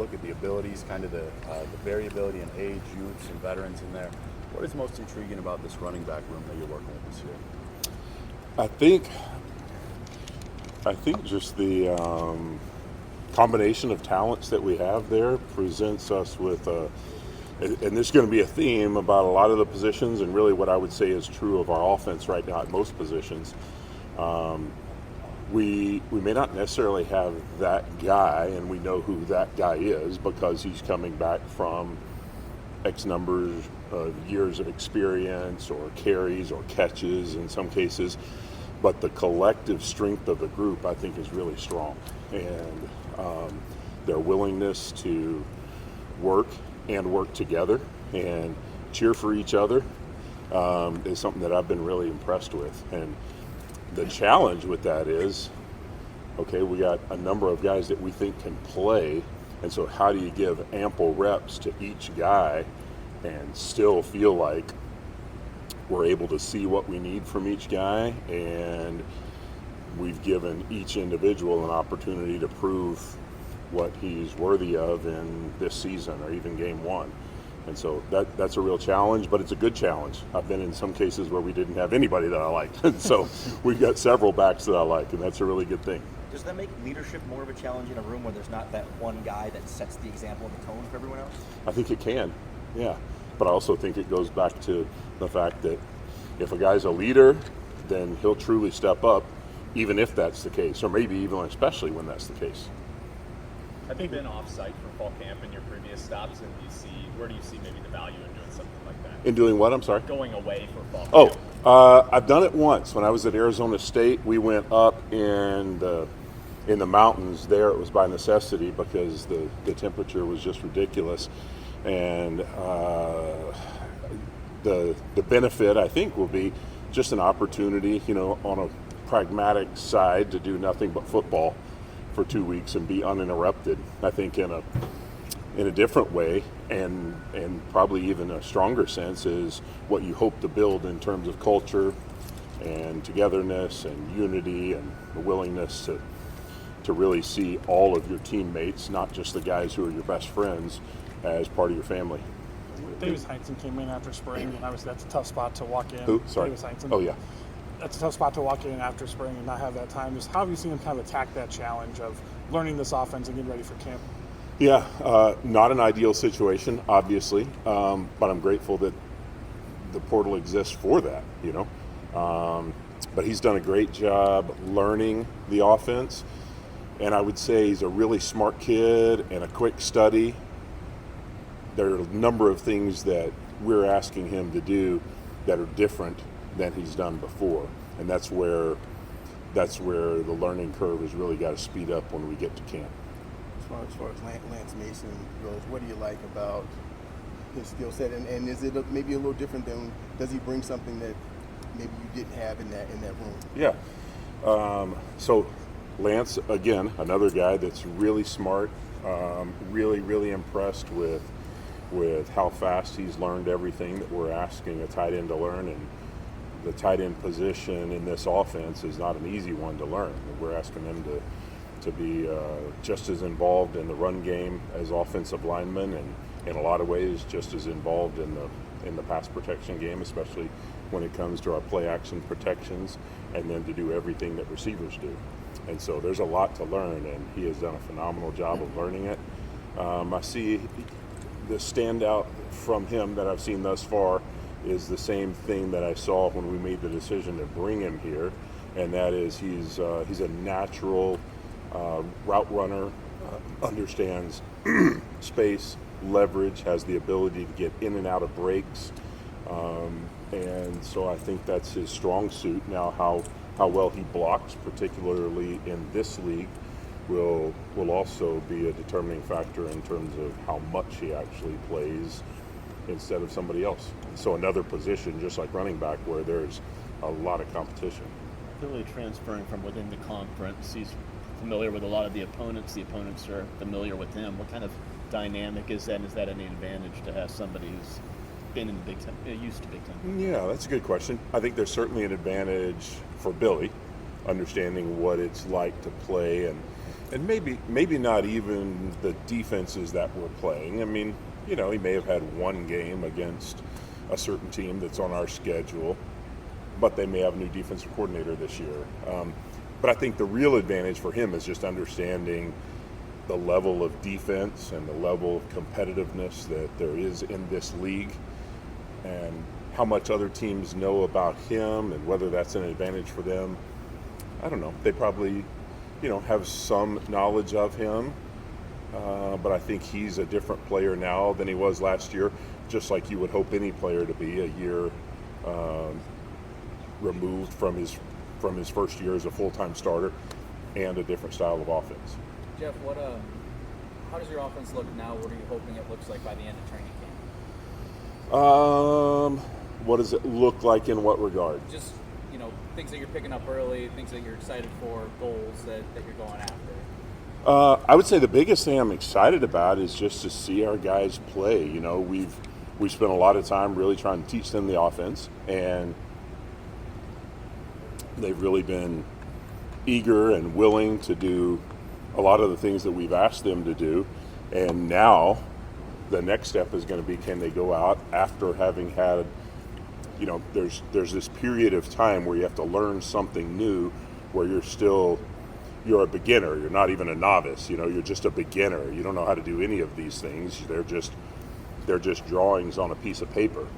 look at the abilities, kind of the variability in age, youths, and veterans in there, what is most intriguing about this running back room that you're working with this year? I think just the combination of talents that we have there presents us with and there's going to be a theme about a lot of the positions, and really what I would say is true of our offense right now at most positions. We may not necessarily have that guy, and we know who that guy is because he's coming back from X numbers of years of experience or carries or catches in some cases. But the collective strength of the group, I think, is really strong. And their willingness to work together and cheer for each other is something that I've been really impressed with. And the challenge with that is, okay, we got a number of guys that we think can play, and so how do you give ample reps to each guy and still feel like we're able to see what we need from each guy, and we've given each individual an opportunity to prove what he's worthy of in this season or even game one. And so that's a real challenge, but it's a good challenge. I've been in some cases where we didn't have anybody that I liked. And so we've got several backs that I like, and that's a really good thing. Does that make leadership more of a challenge in a room where there's not that one guy that sets the example and the tone for everyone else? I think it can, yeah. But I also think it goes back to the fact that if a guy's a leader, then he'll truly step up, even if that's the case, or maybe even especially when that's the case. Have you been off-site for fall camp in your previous stops, and where do you see maybe the value in doing something like that? In doing what? I'm sorry? Going away for fall camp. I've done it once. When I was at Arizona State, we went up in the mountains there. It was by necessity because the temperature was just ridiculous. And the benefit, I think, will be just an opportunity, on a pragmatic side to do nothing but football for 2 weeks and be uninterrupted. I think in a different way, and probably even a stronger sense, is what you hope to build in terms of culture and togetherness and unity and the willingness to really see all of your teammates, not just the guys who are your best friends, as part of your family. Davis Heinzen came in after spring, and that's a tough spot to walk in. Who? Sorry. Davis Heinzen. Oh, yeah. That's a tough spot to walk in after spring and not have that time. Just how have you seen him kind of attack that challenge of learning this offense and getting ready for camp? Yeah, not an ideal situation, obviously, but I'm grateful that the portal exists for that, But he's done a great job learning the offense, and I would say he's a really smart kid and a quick study. There are a number of things that we're asking him to do that are different than he's done before, and that's where the learning curve has really got to speed up when we get to camp. As far as Lance Mason goes, what do you like about his skill set, and is it maybe a little different than, does he bring something that maybe you didn't have in that room? Yeah. So Lance, again, another guy that's really smart. Really, really impressed with how fast he's learned everything that we're asking a tight end to learn, and the tight end position in this offense is not an easy one to learn. We're asking them to be just as involved in the run game as offensive linemen, and in a lot of ways just as involved in the pass protection game, especially when it comes to our play action protections, and then to do everything that receivers do. And so there's a lot to learn, and he has done a phenomenal job of learning it. I see the standout from him that I've seen thus far is the same thing that I saw when we made the decision to bring him here, and that is he's a natural route runner, understands space, leverage, has the ability to get in and out of breaks, and so I think that's his strong suit. Now how well he blocks, particularly in this league, will also be a determining factor in terms of how much he actually plays instead of somebody else. So another position, just like running back, where there's a lot of competition. Really transferring from within the conference, he's familiar with a lot of the opponents are familiar with him. What kind of dynamic is that? Is that any advantage to have somebody who's been in the Big Ten, used to Big Ten? Yeah, that's a good question. I think there's certainly an advantage for Billy, understanding what it's like to play And maybe not even the defenses that we're playing. I mean, he may have had one game against a certain team that's on our schedule, but they may have a new defensive coordinator this year. But I think the real advantage for him is just understanding the level of defense and the level of competitiveness that there is in this league, and how much other teams know about him and whether that's an advantage for them. I don't know. They probably have some knowledge of him, but I think he's a different player now than he was last year, just like you would hope any player to be a year removed from his first year as a full-time starter, and a different style of offense. Jeff, how does your offense look now? What are you hoping it looks like by the end of training camp? What does it look like in what regard? Just things that you're picking up early, things that you're excited for, goals that you're going after. I would say the biggest thing I'm excited about is just to see our guys play. We've spent a lot of time really trying to teach them the offense, and they've really been eager and willing to do a lot of the things that we've asked them to do. And now the next step is going to be, can they go out after having had, there's this period of time where you have to learn something new, where you're a beginner. You're not even a novice. You're just a beginner. You don't know how to do any of these things. They're just drawings on a piece of paper.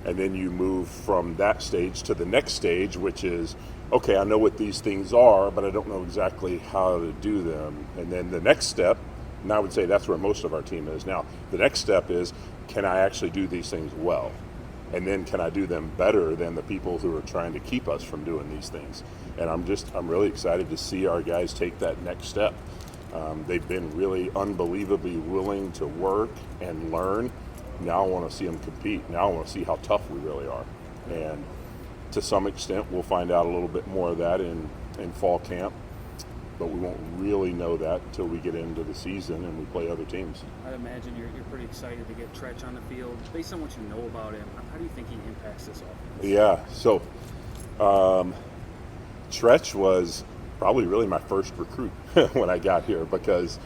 And then you move from that stage to the next stage, which is, okay, I know what these things are, but I don't know exactly how to do them. And then the next step, and I would say that's where most of our team is now, the next step is, can I actually do these things well? And then can I do them better than the people who are trying to keep us from doing these things? And I'm really excited to see our guys take that next step. They've been really unbelievably willing to work and learn. Now I want to see them compete. Now I want to see how tough we really are. And to some extent, we'll find out a little bit more of that in fall camp, but we won't really know that until we get into the season and we play other teams. I'd imagine you're pretty excited to get Tretch on the field. Based on what you know about him, how do you think he impacts this offense? Yeah, so Tretch was probably really my first recruit when I got here, because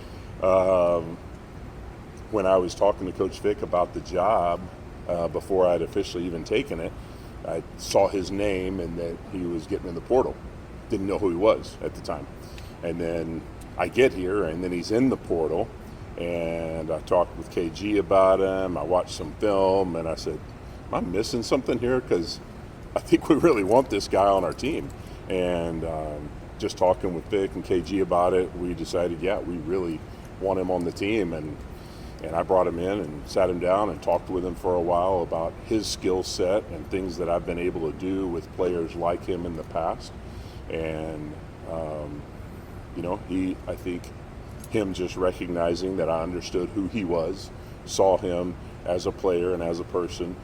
when I was talking to Coach Vick about the job before I'd officially even taken it, I saw his name and that he was getting in the portal. Didn't know who he was at the time. And then I get here, and then he's in the portal, and I talked with KG about him. I watched some film, and I said, am I missing something here? Because I think we really want this guy on our team. And just talking with Vic and KG about it, we decided, yeah, we really want him on the team. And I brought him in and sat him down and talked with him for a while about his skill set and things that I've been able to do with players like him in the past. And, I think him just recognizing that I understood who he was, saw him as a player and as a person,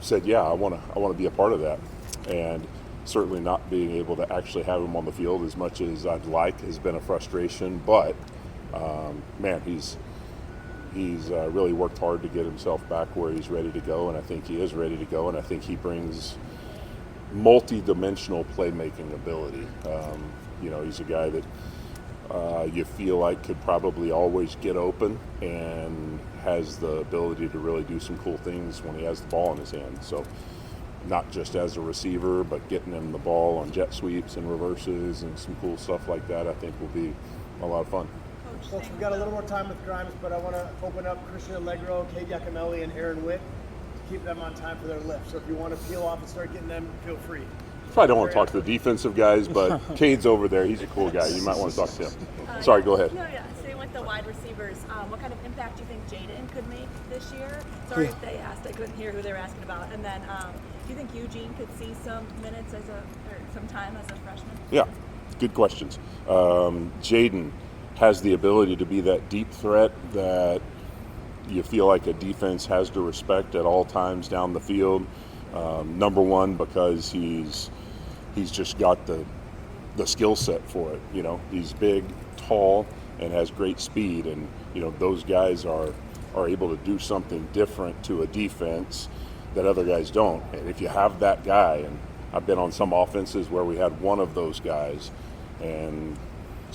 said, yeah, I want to be a part of that. And certainly not being able to actually have him on the field as much as I'd like has been a frustration. But, man, he's really worked hard to get himself back where he's ready to go, and I think he is ready to go, and I think he brings multi-dimensional playmaking ability. He's a guy that you feel like could probably always get open and has the ability to really do some cool things when he has the ball in his hand. So not just as a receiver, but getting him the ball on jet sweeps and reverses and some cool stuff like that, I think will be a lot of fun. Folks, we've got a little more time with Grimes, but I want to open up Christian Allegro, Cade Yaconelli, and Aaron Witt to keep them on time for their lift. So if you want to peel off and start getting them, feel free. Probably don't want to talk to the defensive guys, but Cade's over there. He's a cool guy. You might want to talk to him. Sorry, go ahead. No, yeah. Same with the wide receivers. What kind of impact do you think Jaden could make this year? Sorry if they asked. I couldn't hear who they were asking about. And then, do you think Eugene could see some minutes or some time as a freshman? Yeah, good questions. Jaden has the ability to be that deep threat that you feel like a defense has to respect at all times down the field. Number one, because he's just got the skill set for it. He's big, tall, and has great speed, and those guys are able to do something different to a defense that other guys don't. And if you have that guy, and I've been on some offenses where we had one of those guys, and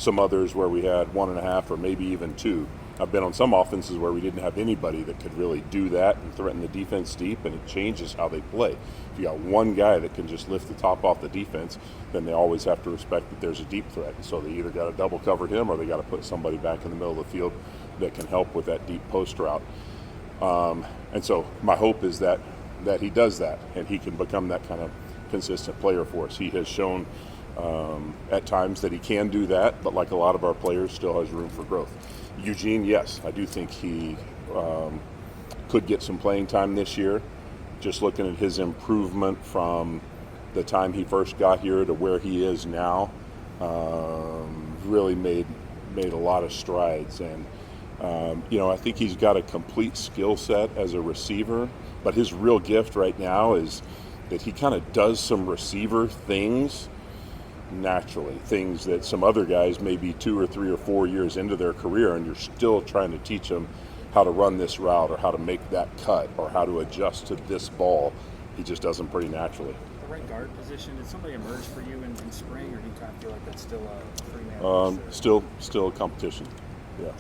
some others where we had 1.5 or maybe even 2. I've been on some offenses where we didn't have anybody that could really do that and threaten the defense deep, and it changes how they play. If you got one guy that can just lift the top off the defense, then they always have to respect that there's a deep threat. And so they either got to double cover him or they got to put somebody back in the middle of the field that can help with that deep post route. And so my hope is that he does that and he can become that kind of consistent player for us. He has shown at times that he can do that, but like a lot of our players, still has room for growth. Eugene, yes, I do think he could get some playing time this year. Just looking at his improvement from the time he first got here to where he is now, really made a lot of strides. And I think he's got a complete skill set as a receiver, but his real gift right now is that he kind of does some receiver things naturally, things that some other guys may be 2 or 3 or 4 years into their career and you're still trying to teach them how to run this route or how to make that cut or how to adjust to this ball. He just does them pretty naturally. The right guard position, did somebody emerge for you in spring, or do you kind of feel like that's still a three-man roster? Still a competition. Yeah.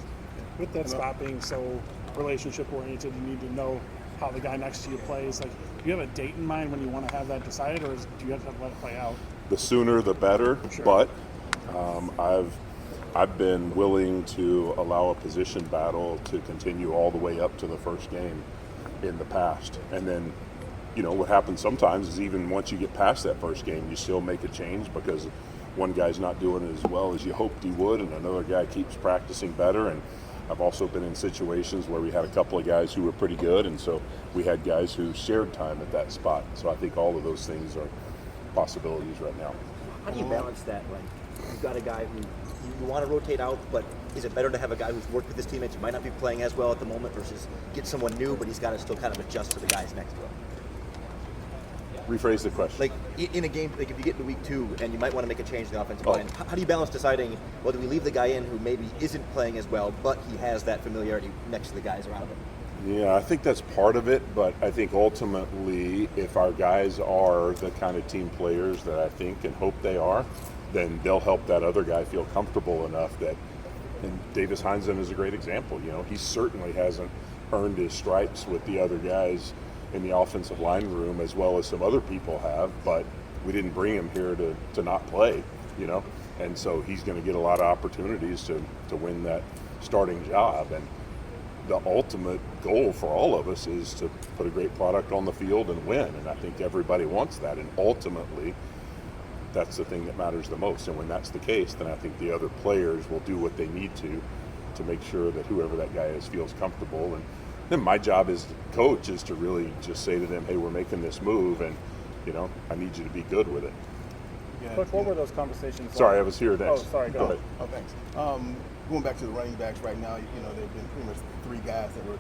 With that spot being so relationship oriented, you need to know how the guy next to you plays. Like, do you have a date in mind when you want to have that decided, or do you have to let it play out? The sooner the better, Sure. but I've been willing to allow a position battle to continue all the way up to the first game in the past. And then, what happens sometimes is even once you get past that first game, you still make a change because one guy's not doing it as well as you hoped he would, and another guy keeps practicing better. And I've also been in situations where we had a couple of guys who were pretty good, and so we had guys who shared time at that spot. So I think all of those things are possibilities right now. How do you balance that when you've got a guy who you want to rotate out, but is it better to have a guy who's worked with his teammates who might not be playing as well at the moment versus get someone new, but he's got to still kind of adjust to the guys next to him? Rephrase the question. Like in a game, like if you get into week 2 and you might want to make a change in the offensive line, how do you balance deciding whether we leave the guy in who maybe isn't playing as well, but he has that familiarity next to the guys around him? Yeah, I think that's part of it, but I think ultimately if our guys are the kind of team players that I think and hope they are, then they'll help that other guy feel comfortable enough that, and Davis Heinzen is a great example. He certainly hasn't earned his stripes with the other guys in the offensive line room as well as some other people have, but we didn't bring him here to not play, and so he's going to get a lot of opportunities to win that starting job. And the ultimate goal for all of us is to put a great product on the field and win, and I think everybody wants that, and ultimately that's the thing that matters the most. And when that's the case, then I think the other players will do what they need to make sure that whoever that guy is feels comfortable. And then my job as the coach is to really just say to them, hey, we're making this move, and I need you to be good with it. Yeah, Coach, what were those conversations Sorry, like? I was here next. Oh, sorry, go ahead. Oh, thanks. Going back to the running backs right now, there have been pretty much 3 guys that were,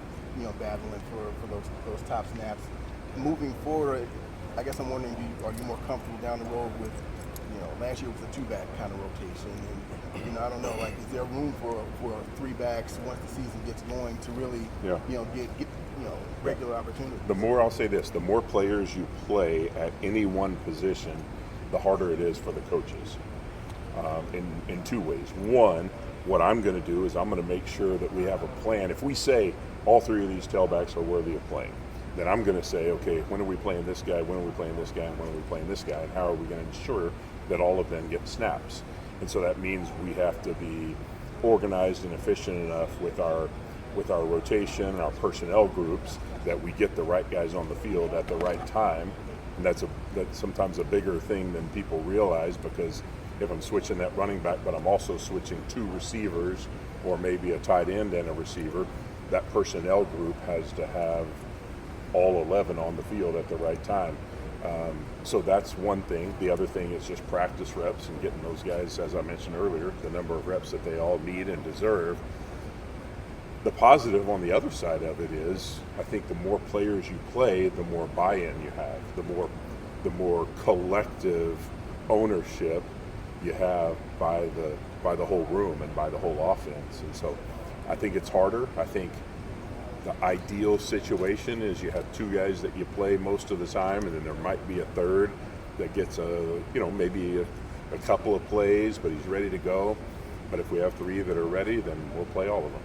battling for those top snaps. Moving forward, I guess I'm wondering, are you more comfortable down the road with, last year was a 2-back kind of rotation, and I don't know, like, is there room for 3 backs once the season gets going to really, get regular opportunities? The more, I'll say this, the more players you play at any one position, the harder it is for the coaches. In 2 ways. One, what I'm going to do is I'm going to make sure that we have a plan. If we say all 3 of these tailbacks are worthy of playing, then I'm going to say, okay, when are we playing this guy, when are we playing this guy, and when are we playing this guy, and how are we going to ensure that all of them get snaps? And so that means we have to be organized and efficient enough with our rotation and our personnel groups that we get the right guys on the field at the right time. And that's sometimes a bigger thing than people realize, because if I'm switching that running back, but I'm also switching 2 receivers or maybe a tight end and a receiver, that personnel group has to have all 11 on the field at the right time. So that's one thing. The other thing is just practice reps and getting those guys, as I mentioned earlier, the number of reps that they all need and deserve. The positive on the other side of it is, I think the more players you play, the more buy-in you have, the more collective ownership you have by the whole room and by the whole offense. And so I think it's harder. I think the ideal situation is you have 2 guys that you play most of the time, and then there might be a third that gets maybe a couple of plays, but he's ready to go. But if we have 3 that are ready, then we'll play all of them.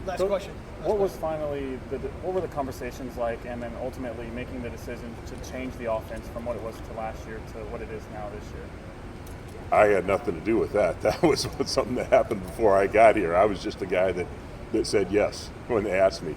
Last So, question. What was finally what were the conversations like, and then ultimately making the decision to change the offense from what it was to last year to what it is now this year? I had nothing to do with that. That was something that happened before I got here. I was just a guy that said yes when they asked me.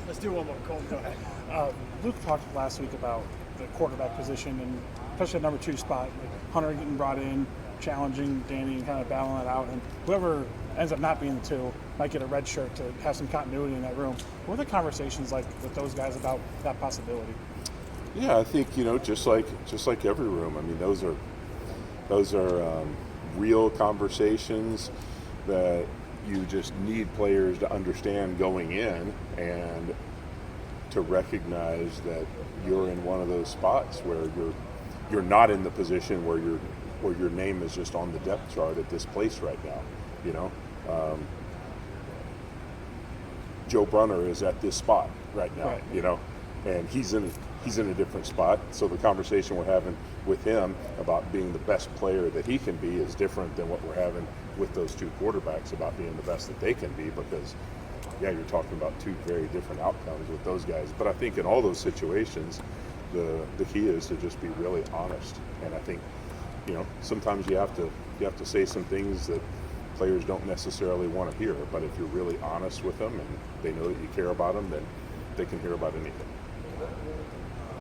Let's do one more. Cole, go ahead. Luke talked last week about the quarterback position, and especially at number 2 spot, like Hunter getting brought in, challenging Danny and kind of battling it out, and whoever ends up not being the 2 might get a red shirt to have some continuity in that room. What were the conversations like with those guys about that possibility? Yeah, I think just like every room. I mean, those are real conversations that you just need players to understand going in, and to recognize that you're in one of those spots where you're not in the position where your name is just on the depth chart at this place right now. Joe Brunner is at this spot right now, Right. And he's in a different spot. So the conversation we're having with him about being the best player that he can be is different than what we're having with those 2 quarterbacks about being the best that they can be, because you're talking about 2 very different outcomes with those guys. But I think in all those situations, the key is to just be really honest. And I think, sometimes you have to say some things that players don't necessarily want to hear. But if you're really honest with them and they know that you care about them, then they can hear about anything.